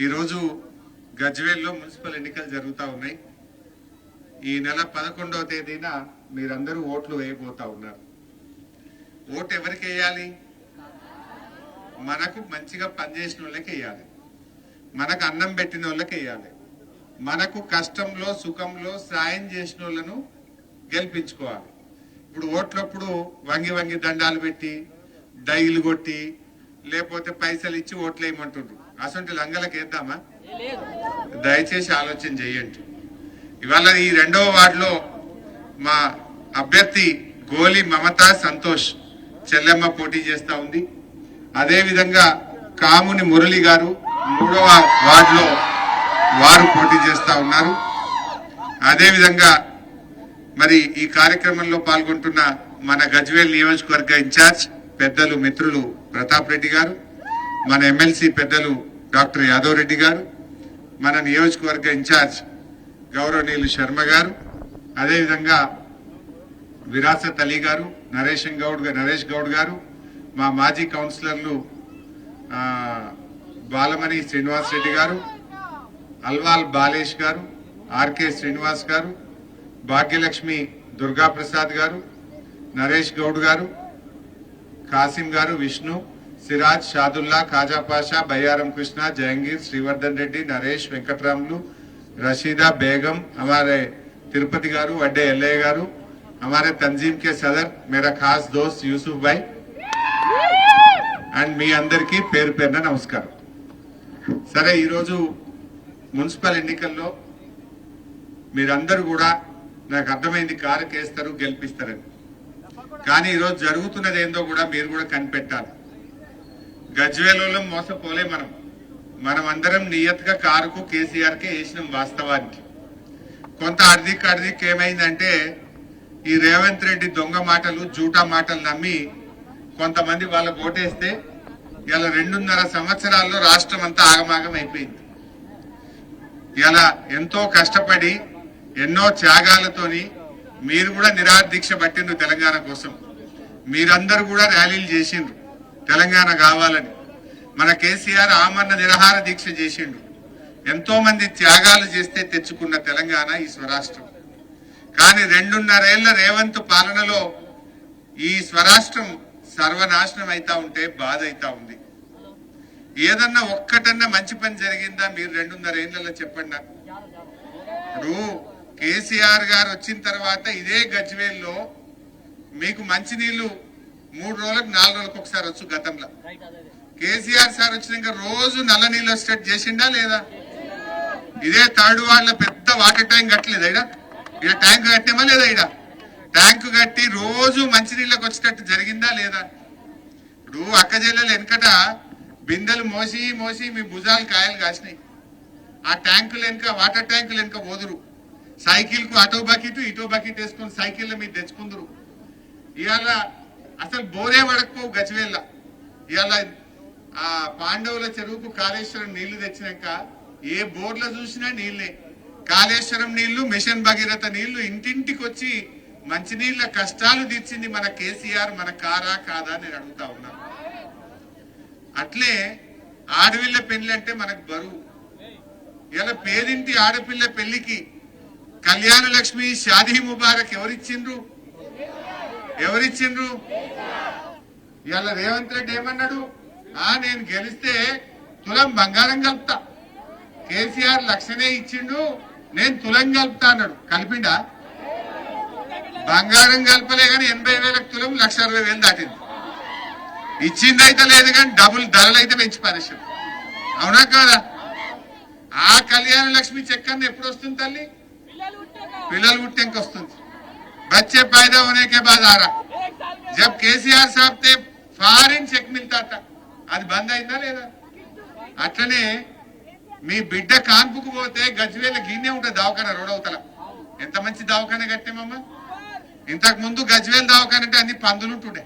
ఈరోజు గజ్వేల్లో మున్సిపల్ ఎన్నికలు జరుగుతూ ఉన్నాయి. ఈ నెల 11వ తేదీన మీరందరూ ఓట్లు వేయబోతా ఉన్నారు. ఓటు ఎవరికి వేయాలి? మనకు మంచిగా పనిచేసిన వాళ్ళకి వేయాలి, మనకు అన్నం పెట్టిన వాళ్ళకి వేయాలి, మనకు కష్టంలో సుఖంలో సాయం చేసిన వాళ్ళను గెలిపించుకోవాలి. ఇప్పుడు ఓట్లప్పుడు వంగి వంగి దండాలు పెట్టి డైలు కొట్టి లేకపోతే పైసలు ఇచ్చి ఓట్లు వేయమంటుండ్రు. అసలు లంగలకు వేద్దామా? దయచేసి ఆలోచన చేయండి. ఇవాళ ఈ 2వ వార్డులో మా అభ్యర్థి గోలి మమతా సంతోష్ చెల్లెమ్మ పోటీ చేస్తా ఉంది. అదే విధంగా కాముని మురళి గారు 3వ వార్డులో వారు పోటీ చేస్తా ఉన్నారు. అదే విధంగా మరి ఈ కార్యక్రమంలో పాల్గొంటున్న మన గజ్వేల్ నియోజకవర్గ ఇన్ఛార్జ్ పెద్దలు మిత్రులు ప్రతాప్ రెడ్డి గారు, మన ఎమ్మెల్సీ పెద్దలు డాక్టర్ యాదవ్ రెడ్డి గారు, మన నియోజకవర్గ ఇన్ఛార్జ్ గౌరవనీయులు శర్మ గారు, అదేవిధంగా విరాసత్ అలీ గారు, నరేష్ గౌడ్ గారు, మా మాజీ కౌన్సిలర్లు బాలమణి శ్రీనివాస్ రెడ్డి గారు, అల్వాల్ బాలేష్ గారు, ఆర్కే శ్రీనివాస్ గారు, భాగ్యలక్ష్మి దుర్గా ప్రసాద్ గారు, నరేష్ గౌడ్ గారు, కాసిం గారు, విష్ణు, సిరాజ్, షాదుల్లా, ఖాజా పాషా, బయ్యారం కృష్ణ, జహంగీర్, శ్రీవర్ధన్ రెడ్డి, నరేష్, వెంకట్రాములు, रशीदा बेगम, हमारे तिरुपति गारू, वड्डे एल्लయ్య गारू, हमारे तंजीम के सदर मेरा खास दोस्त यूसुफ भाई అండ్ మీ అందరికీ పేరు పేరున నమస్కారం. సరే, ఈరోజు మున్సిపల్ ఎన్నికల్లో మీరందరూ కూడా నాకు అర్థమైంది కారుకేస్తారు గెలిపిస్తారని. కానీ ఈరోజు జరుగుతున్నది ఏందో కూడా మీరు కూడా కనిపెట్టాలి. గజ్వేల్లో మోసపోలే మనం అందరం నియత్గా కారుకు కేసీఆర్కే వేసినాం. వాస్తవానికి కొంత అర్ధిక్ ఏమైందంటే ఈ రేవంత్ రెడ్డి దొంగ మాటలు జూటా మాటలు నమ్మి కొంతమంది వాళ్ళకు ఓటేస్తే ఇలా 2.5 సంవత్సరాల్లో రాష్ట్రం అంతా ఆగమాగం అయిపోయింది. ఇలా ఎంతో కష్టపడి ఎన్నో త్యాగాలతోని మీరు కూడా నిరాదీక్ష పట్టిండ్రు తెలంగాణ కోసం. మీరందరూ కూడా ర్యాలీలు చేసిండ్రు తెలంగాణ కావాలని. మన కేసీఆర్ ఆమరణ నిరాహార దీక్ష చేసిండు. ఎంతో మంది త్యాగాలు చేస్తే తెచ్చుకున్న తెలంగాణ ఈ స్వరాష్ట్రం. కానీ 2.5 ఏళ్ల రేవంత్ పాలనలో ఈ స్వరాష్ట్రం సర్వనాశనం అయితా ఉంటే బాధ అయితా ఉంది. ఏదన్నా ఒక్కటన్నా మంచి పని జరిగిందా మీరు 2.5 ఏళ్లలో చెప్పండి. ఇప్పుడు కేసీఆర్ గారు వచ్చిన తర్వాత ఇదే గజ్వేల్లో మీకు మంచినీళ్లు 3 రోజులకు 4 రోజులకు ఒకసారి వచ్చు. గతంలో కేసీఆర్ సార్ వచ్చినాక రోజు నల్ల నీళ్ళు వచ్చేటట్టు చేసిండా లేదా? ఇదే 3rd వార్డులో పెద్ద వాటర్ ట్యాంక్ కట్టలేదు. ఇక్కడ ట్యాంక్ కట్టామా లేదా? ట్యాంక్ కట్టి రోజు మంచినీళ్ళకి వచ్చేటట్టు జరిగిందా లేదా? ఇప్పుడు అక్కజెల్లెలు వెనకట బిందెలు మోసి మోసి మీ భుజాలు కాయలు కాసినాయి. ఆ ట్యాంకులు వెనుక వాటర్ ట్యాంకులు వెనుక పోదురు. సైకిల్ కు అటో బకెట్ ఇటో బకెట్ వేసుకొని సైకిల్ మీరు తెచ్చుకుందరు. ఇవాళ అసలు బోరే పడకపోవు గజ్వేళ్ళ. ఇవాళ ఆ పాండవుల చెరువుకు కాళేశ్వరం నీళ్లు తెచ్చినాక ఏ బోర్లో చూసినా నీళ్లే. కాళేశ్వరం నీళ్లు, మిషన్ భగీరథ నీళ్లు ఇంటింటికి వచ్చి మంచినీళ్ల కష్టాలు తీర్చింది మన కేసీఆర్. మన కారా కాదా నేను అడుగుతా ఉన్నాను. అట్లే ఆడపిల్ల పెళ్లి అంటే మనకు బరువు. ఇలా పేదింటి ఆడపిల్ల పెళ్లికి కళ్యాణ లక్ష్మి, షాదీ ముబారక్ ఎవరిచ్చిండ్రు? ఇలా రేవంత్ రెడ్డి ఏమన్నాడు? నేను గెలిస్తే తులం బంగారం కలుపుతా. కేసీఆర్ 1,00,000 ఇచ్చిండు, నేను తులం కలుపుతా అన్నాడు. కలిపిండా? బంగారం కలపలే కానీ 80,000 తులం 1,60,000 దాటింది. ఇచ్చిందైతే లేదు కానీ డబుల్ ధరలు అయితే పెంచి పరిశ్రమ. అవునా కాదా? ఆ కళ్యాణ లక్ష్మి చెక్ అన్న ఎప్పుడు వస్తుంది తల్లి? పిల్లలు పుట్టింక వస్తుంది. बच्चे पैदा होने के बाद आ रहा. जब केसीआर साहब थे फॉरेन చెక్ మిల్తా था. అది బంద్ అయిందా లేదా? అట్లనే మీ బిడ్డ కాన్పుకు పోతే గజ్వేల్ గిన్నే ఉంటుంది దవాఖాన రోడవతల. ఎంత మంచి దవాఖాన కట్టామమ్మా. ఇంతకు ముందు గజ్వేల్ దవాఖాన అంటే అన్ని పందులుంటుండే.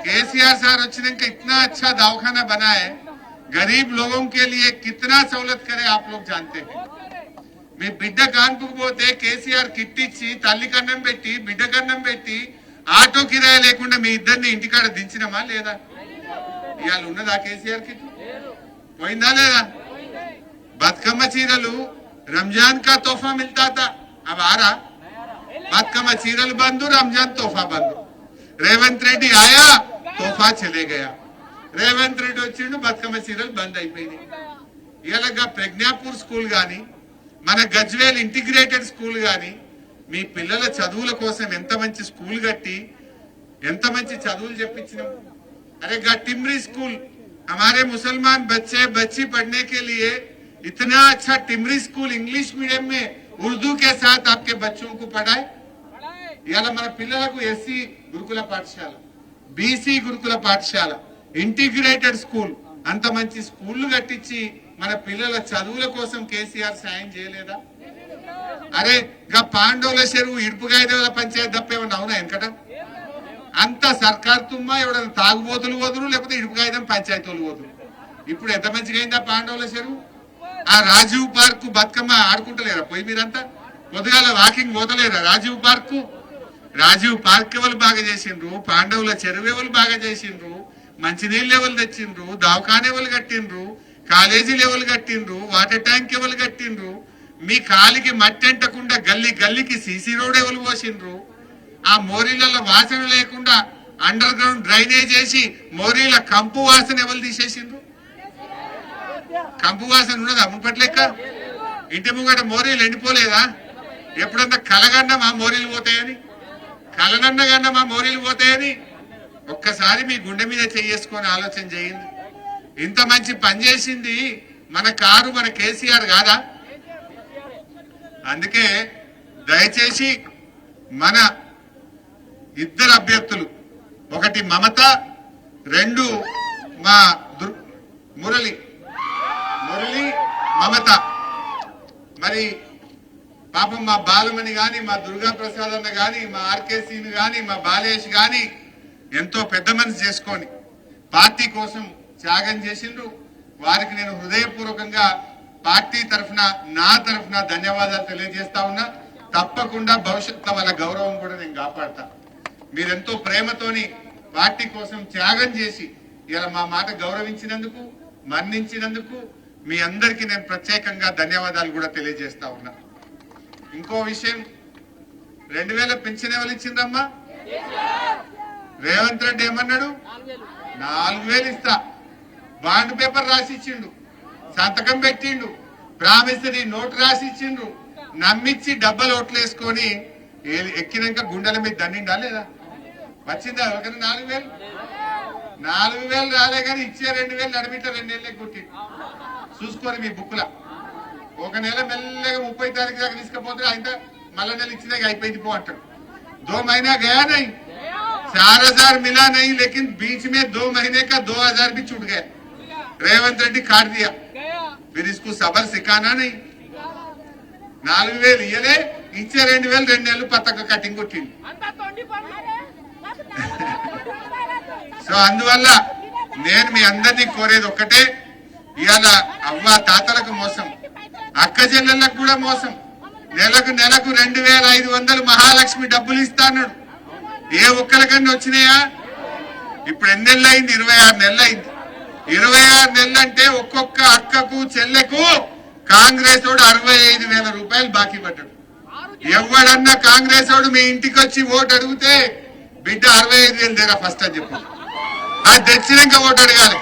केसीआर सर వచ్చినాక इतना अच्छा दवाखाना बना है. गरीब लोगों के लिए कितना सहूलत करे आप लोग जानते हैं. మీ బిడ్డ కాన్పుకు పోతే కేసీఆర్ కిట్ ఇచ్చి తల్లి కన్నం పెట్టి బిడ్డ కన్నం పెట్టి ఆటో కిరాయి లేకుండా మీ ఇద్దరిని ఇంటికాడ దించినమా లేదా? ఇవాళ ఉన్నదా కేసీఆర్ కిట్? పోయిందా లేదా? बतकम्मा चीरलू रमजान का तोहफा मिलता था, अब आ रहा बतकम्मा चीरल बंद, रमजान तोहफा बंद। रेवंत रेड्डी आया, तोहफा चले गया। रेवंत रेड्डी వచ్చిండు, బతుకమ్మ చీరలు బంద్ అయిపోయినాయి. ఇలాగా ప్రజ్ఞాపూర్ స్కూల్ గాని, మన గజ్వేల్ ఇంటిగ్రేటెడ్ స్కూల్ గాని, మీ పిల్లల చదువుల కోసం ఎంత మంచి స్కూల్ కట్టి ఎంత మంచి చదువులు చెప్పించినాం. अरे टिमरी स्कूल हमारे मुसलमान बच्चे बच्ची पढ़ने के लिए इतना अच्छा टिमरी स्कूल इंग्लिश मीडियम में उर्दू के साथ आपके बच्चों को पढ़ाए. इला मन पिल्लలకు एससी गुरुकुल पाठशाला, बीसी गुरुकुल पाठशाला, इंटीग्रेटेड स्कूल अंत मंची स्कूल कट्टिंచి మన పిల్లల చదువుల కోసం కేసీఆర్ సాయం చేయలేదా? అరే గా పాండవుల చెరువు ఇడుపుగాయదేవల పంచాయతీ తప్పేమన్నా అవునా? వెనకట అంత సర్కార్ తుమ్మ ఎవడన్నా తాగుబోతులు పోదురు, లేకపోతే ఇడుపుగాయదం పంచాయతీలు పోదురు. ఇప్పుడు ఎంత మంచిగా అయిందా పాండవుల చెరువు? ఆ రాజీవ్ పార్క్ బతుకమ్మ ఆడుకుంటలేరా పోయి? మీరంతా పొద్దుగాల వాకింగ్ పోతలేరా రాజీవ్ పార్క్? రాజీవ్ పార్క్ ఎవరు బాగా చేసిండ్రు? పాండవుల చెరువు ఎవరు బాగా చేసిండ్రు? మంచినీళ్ళు ఎవరు తెచ్చిండ్రు? దవాఖాన ఎవరు కట్టిండ్రు? కాలేజీ లెవెల్ కట్టిండ్రు? వాటర్ ట్యాంక్ ఎవరు కట్టిండ్రు? మీ కాలికి మట్టి అంటకుండా గల్లీ గల్లీకి సీసీ రోడ్ ఎవరు పోసిండ్రు? ఆ మోరీలలో వాసన లేకుండా అండర్ గ్రౌండ్ డ్రైనేజ్ చేసి మోరీల కంపు వాసన ఎవరు తీసేసిండ్రు? కంపు వాసన ఉన్నదా ముప్పట్లెక్క? ఇంటి ముంగట మోరీలు ఎండిపోలేదా? ఎప్పుడన్నా కలగన్నా మా మోరీలు పోతాయని, కలనన్నగన్నా మా మోరీలు పోతాయని ఒక్కసారి మీ గుండె మీద చేసుకొని ఆలోచన చేయండి. ఇంత మంచి పని చేసింది మన కారు, మన కేసీఆర్ కాదా? అందుకే దయచేసి మన ఇద్దరు అభ్యర్థులు, ఒకటి మమత, రెండు మా మురళి మమత, మరి పాపం మా బాలమణి గాని, మా దుర్గా ప్రసాద్ అన్న గాని, మా ఆర్కేసీని గాని, మా బాలేష్ గాని ఎంతో పెద్ద మనసు చేసుకొని పార్టీ కోసం త్యాగం చేసిండ్రు. వారికి నేను హృదయపూర్వకంగా పార్టీ తరఫున, నా తరఫున ధన్యవాదాలు తెలియజేస్తా ఉన్నా. తప్పకుండా భవిష్యత్తులో వాళ్ళ గౌరవం కూడా నేను కాపాడతా. మీరెంతో ప్రేమతోని పార్టీ కోసం త్యాగం చేసి ఇలా మా మాట గౌరవించినందుకు, మన్నించినందుకు మీ అందరికీ నేను ప్రత్యేకంగా ధన్యవాదాలు కూడా తెలియజేస్తా ఉన్నా. ఇంకో విషయం, 2000 పెన్షన్ ఎవరు ఇచ్చిండ్రమ్మా? రేవంత్ రెడ్డి ఏమన్నాడు? 4000 ఇస్తా. బాండ్ పేపర్ రాసి ఇచ్చిండు, సంతకం పెట్టిండు, ప్రామిసరీ నోట్ రాసి ఇచ్చిండ్రు. నమ్మిచ్చి డబ్బలు ఓట్లు వేసుకొని ఎక్కినాక గుండెల మీద దండిండా లేదా? వచ్చిందా ఎవరికైనా 4000? 4000 రాలే కానీ ఇచ్చే 2000 నడిమిట 2 నెలలే కొట్టి చూసుకోరు మీ బుక్లా. ఒక నెల మెల్లగా 30 తారీఖు దాకా తీసుకపోతే అయితే మళ్ళా నెల ఇచ్చినాక అయిపోయింది పో అంటాడు. 2 महीना गया नहीं, 4000 मिला नहीं, लेकिन बीच में 2 महीने का 2000 भी छूट गया. रेवंत रेड्डी काट दिया. फिर इसको सबर सिखाना नहीं. 4000 ఇయ్యలే, ఇచ్చే 2000 2 నెలలు పతక కటింగ్ కొట్టింది. సో అందువల్ల నేను మీ అందరినీ కోరేది ఒక్కటే, ఇవాళ అవ్వ తాతలకు మోసం, అక్క చెల్లెళ్ళకు కూడా మోసం. నెలకు 2500 మహాలక్ష్మి డబ్బులు ఇస్తాడు. ఏ ఒక్కరికన్నా వచ్చినాయా? ఇప్పుడు ఎన్ని నెలలు అయింది? 26 నెలలు అయింది. 26 నెలలు అంటే ఒక్కొక్క అక్కకు చెల్లెకు కాంగ్రెస్ వాడు 65,000 రూపాయలు బాకీ పడ్డాడు. ఎవడన్నా కాంగ్రెస్ వాడు మీ ఇంటికి వచ్చి ఓటు అడిగితే బిడ్డ 65,000 దేరా ఫస్ట్ అని చెప్పు. అది తెచ్చినాక ఓటు అడగాలి.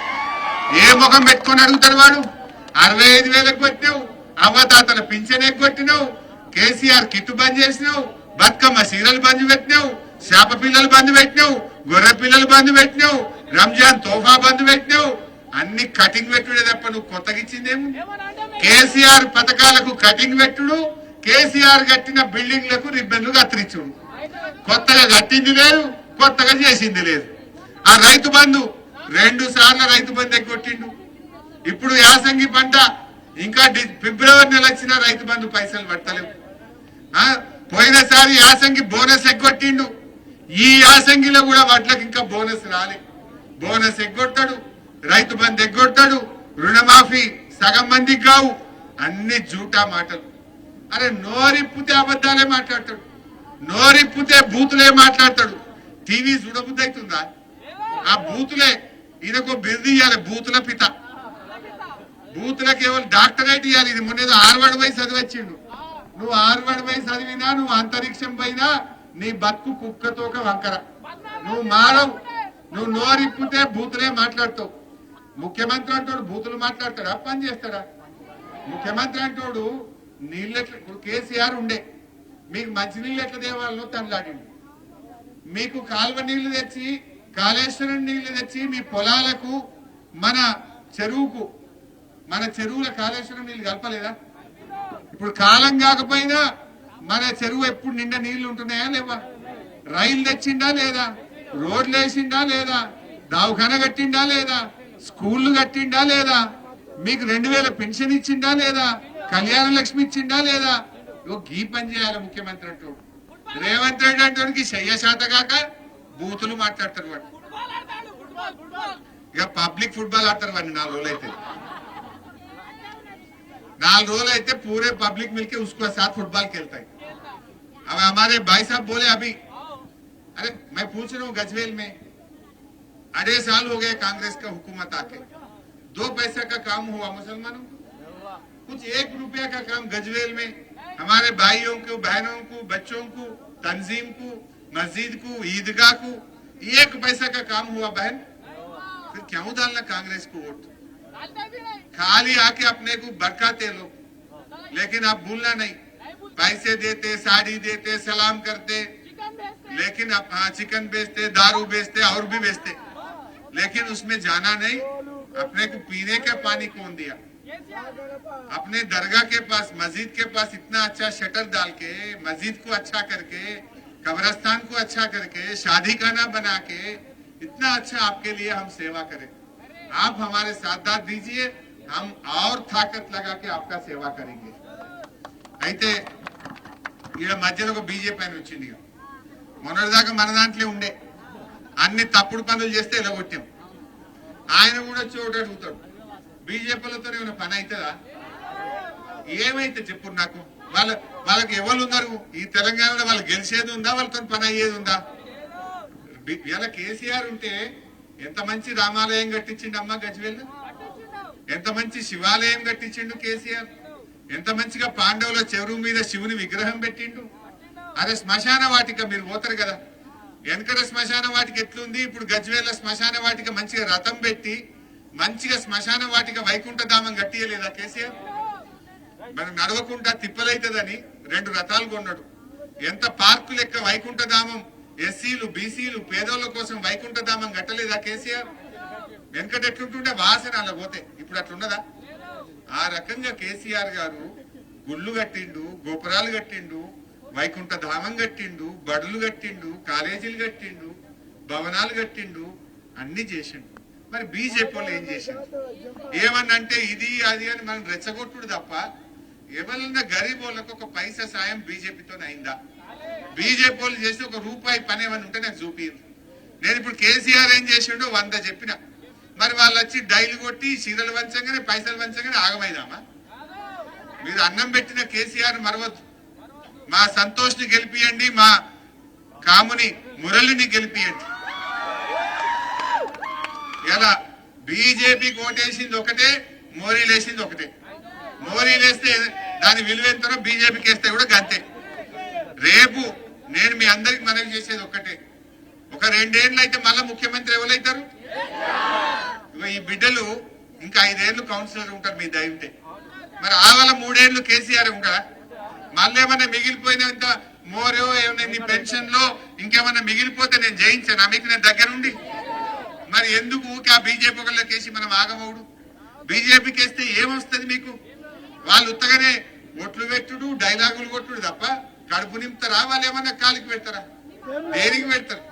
ఏ ముఖం పెట్టుకొని అడుగుతాడు వాడు? 65,000కు కొట్టినావు, అవ్వతాతల పింఛన్ కొట్టినావు, కేసీఆర్ కిట్టు బంద్ చేసినావు, బతుకమ్మ సీరలు బంద్ పెట్టినావు, చేప పిల్లలు బంద్ పెట్టినావు, గొర్రె పిల్లలు బంద్ పెట్టినావు, రంజాన్ తోఫా బంద్ పెట్టినావు. అన్ని కటింగ్ పెట్టుడే తప్ప నువ్వు కొత్తగా ఇచ్చిందేమో. కేసీఆర్ పథకాలకు కటింగ్ పెట్టుడు, కేసీఆర్ కట్టిన బిల్డింగ్లకు రిబ్బన్లు కత్తిరించుడు. కొత్తగా కట్టింది లేదు, కొత్తగా చేసింది లేదు. ఆ రైతు బంధు 2 సార్లు రైతు బంధు ఎగ్గొట్టిండు. ఇప్పుడు యాసంగి పంట ఇంకా ఫిబ్రవరి నెల వచ్చిన రైతు బంధు పైసలు పట్టలేవు. పోయినసారి యాసంగి బోనస్ ఎగ్గొట్టిండు. ఈ యాసంగిలో కూడా వడ్లకు ఇంకా బోనస్ రాలే. బోనస్ ఎగ్గొట్టాడు, రైతు బంధు ఎగ్గొట్టాడు, రుణమాఫీ సగం మందికి కావు. అన్ని జూటా మాటలు. అరే నోరిప్పుతే అబద్ధాలే మాట్లాడతాడు, నోరిప్పుతే బూతులే మాట్లాడతాడు. టీవీ చూడబుద్ధి అవుతుందా? ఆ బూతులే. ఈయనకు బిరుదు ఇయ్యాలి, బూతుల పిత. బూతులకు ఎవరు డాక్టరేట్ ఇవ్వాలి. ఇది మొన్న హార్వర్డ్ పోయి చదివచ్చిండు. నువ్వు హార్వర్డ్ పోయి చదివినా, నువ్వు అంతరిక్షం పోయినా నీ బతుకు కుక్కతోక వంకర. నువ్వు మారవు. నువ్వు నోరిప్పితే బూతులే మాట్లాడతావు. ముఖ్యమంత్రి అంటోడు బూతులు మాట్లాడతాడా, పని చేస్తాడా? ముఖ్యమంత్రి అంటోడు నీళ్ళెట్ల, ఇప్పుడు కేసీఆర్ ఉండే మీకు మంచినీళ్ళు ఎట్లా దేవాలనో తనలాడిండు. మీకు కాలువ నీళ్లు తెచ్చి, కాళేశ్వరం నీళ్లు తెచ్చి మీ పొలాలకు, మన చెరువుకు, మన చెరువుల కాళేశ్వరం నీళ్లు కలపలేదా? ఇప్పుడు కాలం కాకపోయినా మన చెరువు ఎప్పుడు నిండా నీళ్లు ఉంటున్నాయా లేవా? రైలు తెచ్చిండా లేదా? రోడ్లు వేసిండా లేదా? దవాఖాన కట్టిండా లేదా? స్కూళ్లు కట్టిండా లేదా? మీకు 2000 పెన్షన్ ఇచ్చిండా లేదా? కళ్యాణ లక్ష్మి ఇచ్చిండా లేదా? గీ పని చేయాలి ముఖ్యమంత్రి అంటూ. రేవంత్ రెడ్డి అంటే శయ్య శాత కాక బూతులు మాట్లాడతారు వాడు. ఇక పబ్లిక్ ఫుట్బాల్ ఆడతారు వాడిని 4 రోజులు అయితే. 4 రోజులు అయితే पूरे पब्लिक मिलके उसको साथ फुटबॉल खेलता है. अब हमारे भाई साहब बोले अभी, अरे मैं पूछ रहा हूँ गजवेल में 2.5 साल हो गए कांग्रेस का हुकूमत आके, 2 पैसा का काम हुआ मुसलमानों को? कुछ 1 रुपया का काम गजवेल में हमारे भाइयों को, बहनों को, बच्चों को, तंजीम को, मस्जिद को, ईदगाह को 1 पैसा का काम हुआ बहन? फिर क्यों डालना कांग्रेस को वोट? खाली आके अपने को बरकाते लोग, लेकिन आप भूलना नहीं, पैसे देते, साड़ी देते, सलाम करते, लेकिन अब हाँ चिकन बेचते, दारू बेचते और भी बेचते, लेकिन उसमें जाना नहीं. अपने को पीने का पानी कौन दिया? अपने दरगाह के पास, मस्जिद के पास इतना अच्छा शटर डाल के, मस्जिद को अच्छा करके, कब्रिस्तान को अच्छा करके, शादी खाना बना के, इतना अच्छा आपके लिए हम सेवा करें. आप हमारे साथ दीजिए, हम और ताकत लगा के आपका सेवा करेंगे. అయితే ఈడ మధ్యలో ఒక బీజేపీ అని వచ్చింది. మొన్నటిదాకా మన దాంట్లో ఉండే అన్ని తప్పుడు పనులు చేస్తే ఇలా కొట్టాం. ఆయన కూడా చోటు అడుగుతాడు, బీజేపీలతో ఏమైనా పని అవుతుందా? ఏమైతే చెప్పు నాకు. వాళ్ళకి ఎవరు ఉన్నారు ఈ తెలంగాణలో? వాళ్ళు గెలిచేది ఉందా? వాళ్ళతో పని అయ్యేది ఉందా? ఇలా కేసీఆర్ ఉంటే ఎంత మంచి రామాలయం కట్టించిండు అమ్మ గజ్వేల్, ఎంత మంచి శివాలయం కట్టించిండు కేసీఆర్, ఎంత మంచిగా పాండవుల చెరువు మీద శివుని విగ్రహం పెట్టిండు. అరే శ్మశాన వాటిక మీరు పోతారు కదా, వెనకడ శ్మశాన వాటిక ఎట్లుంది, ఇప్పుడు గజ్వేల్ శ్మశాన వాటిక మంచిగా రథం పెట్టి మంచిగా శ్మశాన వాటిక వైకుంఠ ధామం కట్టియలేదా కేసీఆర్? మనం నడవకుండా తిప్పలైతుందని 2 రథాలు కొన్నాడు. ఎంత పార్కు లెక్క వైకుంఠ ధామం, ఎస్సీలు, బీసీలు, పేదోళ్ల కోసం వైకుంఠ ధామం కట్టలేదా కేసీఆర్? వెనకట ఎట్లుంటుండే వాసన అలా పోతే, ఇప్పుడు అట్లున్నదా? ఆ రకంగా కేసీఆర్ గారు గుళ్ళు కట్టిండు, గోపురాలు కట్టిండు, వైకుంఠ ధామం కట్టిండు, బడులు కట్టిండు, కాలేజీలు కట్టిండు, భవనాలు కట్టిండు, అన్ని చేసిండు. మరి బీజేపీ వాళ్ళు ఏం చేసిండు? ఏమన్నంటే ఇది అది అని మనం రెచ్చగొట్టుడు తప్ప ఎవరన్నా గరీబ్ వాళ్ళకు ఒక పైసా సాయం బీజేపీతో అయిందా? బీజేపీ వాళ్ళు చేసి ఒక రూపాయి పని ఏమని ఉంటే నాకు చూపించు. నేను ఇప్పుడు కేసీఆర్ ఏం చేసిండో 100 చెప్పిన, మరి వాళ్ళు వచ్చి డైలు కొట్టి చీరలు వంచగానే, పైసలు వంచగానే ఆగమైదామా? మీరు అన్నం పెట్టిన కేసీఆర్ మరవద్దు. మా సంతోష్ని గెలిపియండి, మా కాముని మురళిని గెలిపియండి. ఇలా బీజేపీ ఓటేసింది ఒకటే, మోరీలు వేసింది ఒకటే. మోరీలు వేస్తే దాని విలువ ఎంతనో బీజేపీకి వేస్తే కూడా గంతే. రేపు నేను మీ అందరికి మనవి చేసేది ఒక్కటే, ఒక 2 ఏళ్ళు అయితే మళ్ళా ముఖ్యమంత్రి ఎవరైతారు? ఈ బిడ్డలు ఇంకా 5 ఏళ్ళు కౌన్సిలర్ ఉంటారు మీ దయ ఉంటే. మరి ఆవల 3 ఏళ్ళు కేసీఆర్ ఉంటారా? మళ్ళీ ఏమన్నా మిగిలిపోయినంత మోరో ఏమైనా పెన్షన్ లో ఇంకేమన్నా మిగిలిపోతే నేను జయించాను మీకు, నేను దగ్గరుండి. మరి ఎందుకు ఊకే ఆ బీజేపీ ఒకళ్ళకి వేసి మనం ఆగమవుడు? బీజేపీకి వేస్తే ఏమొస్తుంది మీకు? వాళ్ళు ఉత్తగానే ఓట్లు పెట్టుడు, డైలాగులు కొట్టుడు తప్ప కడుపు నింపుతారా? వాళ్ళు ఏమన్నా కాలికి పెడతారా? దేనికి పెడతారు?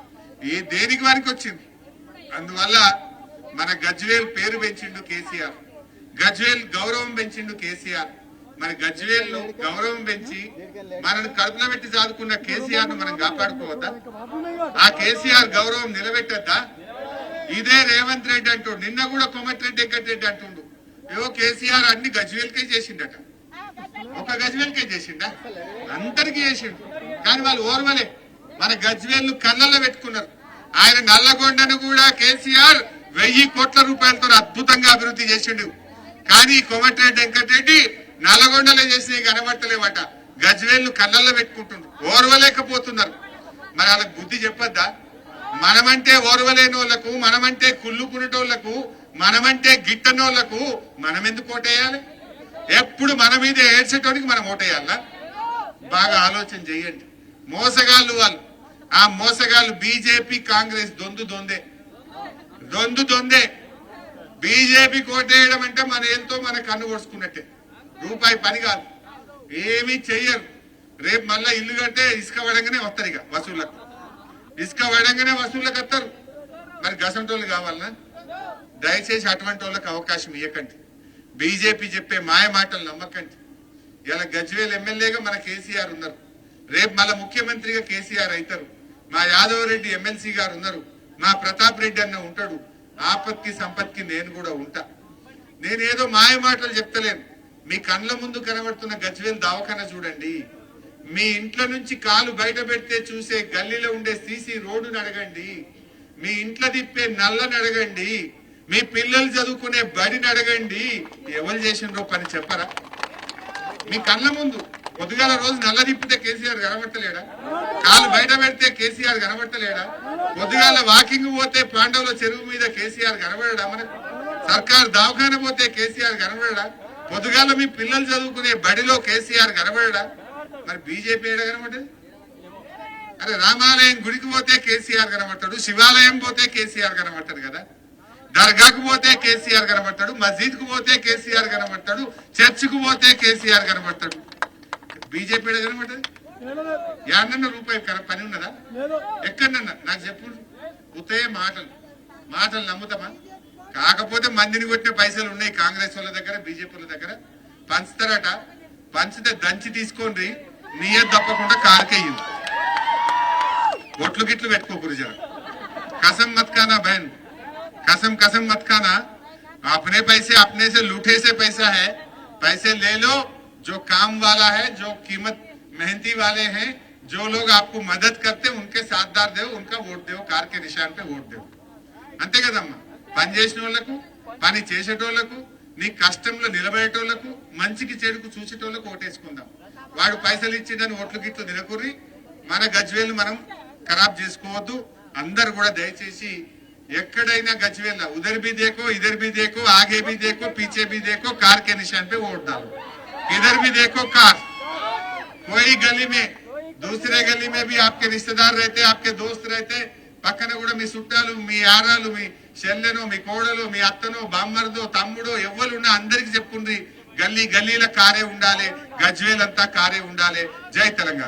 దేనికి వారికి వచ్చింది? అందువల్ల మన గజ్వేల్ పేరు పెంచిండు కేసీఆర్, గజ్వేల్ గౌరవం పెంచిండు కేసీఆర్. మరి గజ్వేల్ గౌరవం పెంచి మనల్ని కడుపులో పెట్టి చదువుకున్న కేసీఆర్ ను మనం కాపాడుకోవద్దా? ఆ కేసీఆర్ గౌరవం నిలబెట్టద్దా? ఇదే రేవంత్ రెడ్డి అంటుండు, నిన్న కూడా కోమటిరెడ్డి వెంకటరెడ్డి అంటుండు, ఏవో కేసీఆర్ అన్ని గజ్వేల్కే చేసిండట. ఒక గజ్వేల్కే చేసిండా? అందరికీ చేసిండు. కానీ వాళ్ళు ఓర్వలే, మన గజ్వేల్ కళ్ళల్లో పెట్టుకున్నారు. ఆయన నల్లగొండను కూడా కేసీఆర్ 1000 కోట్ల రూపాయలతో అద్భుతంగా అభివృద్ధి చేసిండు. కానీ కోమటిరెడ్డి వెంకటరెడ్డి నల్లగొండలో చేసిన కనబడతలేవట. గజ్వేళ్లు కళ్ళల్లో పెట్టుకుంటున్నారు, ఓర్వలేకపోతున్నారు. మరి వాళ్ళకి బుద్ధి చెప్పొద్దా? మనమంటే ఓర్వలేని వాళ్ళకు, మనమంటే కుళ్ళుకునేటోళ్లకు, మనమంటే గిట్టనోళ్లకు మనం ఎందుకు ఓటేయాలి? ఎప్పుడు మన మీద ఏడ్చేటోడికి మనం ఓటేయాలా? బాగా ఆలోచన చెయ్యండి. మోసగాళ్ళు వాళ్ళు, ఆ మోసగాళ్ళు బీజేపీ కాంగ్రెస్ దొందు దొందే. బీజేపీ కోటేయడం అంటే మన ఏంతో మన కన్ను కొడుచుకున్నట్టే. రూపాయి పని కాదు, ఏమీ చెయ్యరు. రేపు మళ్ళా ఇల్లు కట్టే ఇసుక పడంగానే వస్తారు, ఇక వసూళ్ళకు ఇసుక పడంగానే వసూళ్ళకి వస్తారు. మరి గసంటోళ్ళు కావాలనా? దయచేసి అటువంటి వాళ్ళకి అవకాశం ఇవ్వకండి. బీజేపీ చెప్పే మాయ మాటలు నమ్మకండి. ఇలా గజ్వేల్ ఎమ్మెల్యేగా మన కేసీఆర్ ఉన్నారు, రేపు మళ్ళా ముఖ్యమంత్రిగా కేసీఆర్ అవుతారు. మా యాదవ్ రెడ్డి ఎమ్మెల్సీ గారు ఉన్నారు, మా ప్రతాప్ రెడ్డి అన్న ఉంటాడు. ఆపత్కి సంపత్కి నేను కూడా ఉంటా. నేనేదో మాయ మాటలు చెప్తలేను. మీ కళ్ళ ముందు కనబడుతున్న గజ్వేల్ దవాఖాన చూడండి. మీ ఇంట్లో నుంచి కాలు బయట పెడితే చూసే గల్లీలో ఉండే సీసీ రోడ్డుని అడగండి. మీ ఇంట్లో తిప్పే నల్లని అడగండి. మీ పిల్లలు చదువుకునే బడిని అడగండి. ఎవరు చేసినరో పని చెప్పరా? మీ కళ్ళ ముందు పొద్దుగాల రోజు నల్ల తిప్పితే కేసీఆర్ కనబడతలేడా? కాలు బయట పెడితే కేసీఆర్ కనబడతలేడా? పొద్దుగాల వాకింగ్ పోతే పాండవుల చెరువు మీద కేసీఆర్ కనబడడా? మనకు సర్కార్ దవాఖాన పోతే కేసీఆర్ కనబడడా? పొద్దుగాల మీ పిల్లలు చదువుకునే బడిలో కేసీఆర్ కనబడడా? మరి బీజేపీ ఏడ కనబడ్డది? అరే రామాలయం గుడికి పోతే కేసీఆర్ కనబడతాడు, శివాలయం పోతే కేసీఆర్ కనబడతాడు కదా, దర్గాకు పోతే కేసీఆర్ కనబడతాడు, మస్జిద్ కు పోతే కేసీఆర్ కనబడతాడు, చర్చికి పోతే కేసీఆర్ కనబడతాడు. బీజేపీ ఏడ కనబడ్డది? యాడన్నా రూపాయి పని ఉన్నదా? ఎక్కడన్నా నాకు చెప్పు. ఉత్తయ మాటలు నమ్ముతామా? కాకపోతే మందిని కొట్టిన పైసలు ఉన్నాయి కాంగ్రెస్ వాళ్ళ దగ్గర, బీజేపీ వాళ్ళ దగ్గర. పంచుతారట, పంచితే దంచి తీసుకోండి, నీయే తప్పకుండా కారుకెయ్యింది. ఒట్లు గిట్లు పెట్టుకోకూరు జర. कसम मत खाना बहन, कसम मत खाना. अपने पैसे अपने से लूटे से पैसा है, पैसे ले लो. जो काम वाला है, जो कीमत मेहनती वाले हैं, जो लोग आपको मदद करते उनके साथदार दो, उनका वोट दो, कार के निशान पे वोट दो. అంతే కదమ్మా. పని చేసిన వాళ్ళకు, పని చేసేటోళ్లకు, నీ కష్టంలో నిలబడేటోళ్లకు, మంచికి చెడుకు చూసేటోళ్లకు ఓటేసుకుందాం. వాడు పైసలు ఇచ్చిందని ఓట్లు గిట్లు తినకూరి మన గజ్వేల్ మనం ఖరాబ్ చేసుకోవద్దు. అందరు కూడా దయచేసి ఎక్కడైనా గజ్వేల్ उधर भी देखो, इधर भी देखो, आगे भी देखो, पीछे भी देखो, कार के निशान पे वोट डालो. इधर भी देखो कार. कोई गली में, दूसरे गली में भी आपके रिश्तेदार रहते, आपके दोस्त रहते. పక్కన కూడా మీ చుట్టాలు, మీ ఆరాలు, మీ చెల్లెనో, మీ కోడలు, మీ అత్తనో, బామ్మర్దో, తమ్ముడో ఎవరున్నా అందరికి చెప్పుండ్రి. గల్లీ గల్లీల కారే ఉండాలి, గజ్వేల్ అంతా కారే ఉండాలి. జై తెలంగాణ.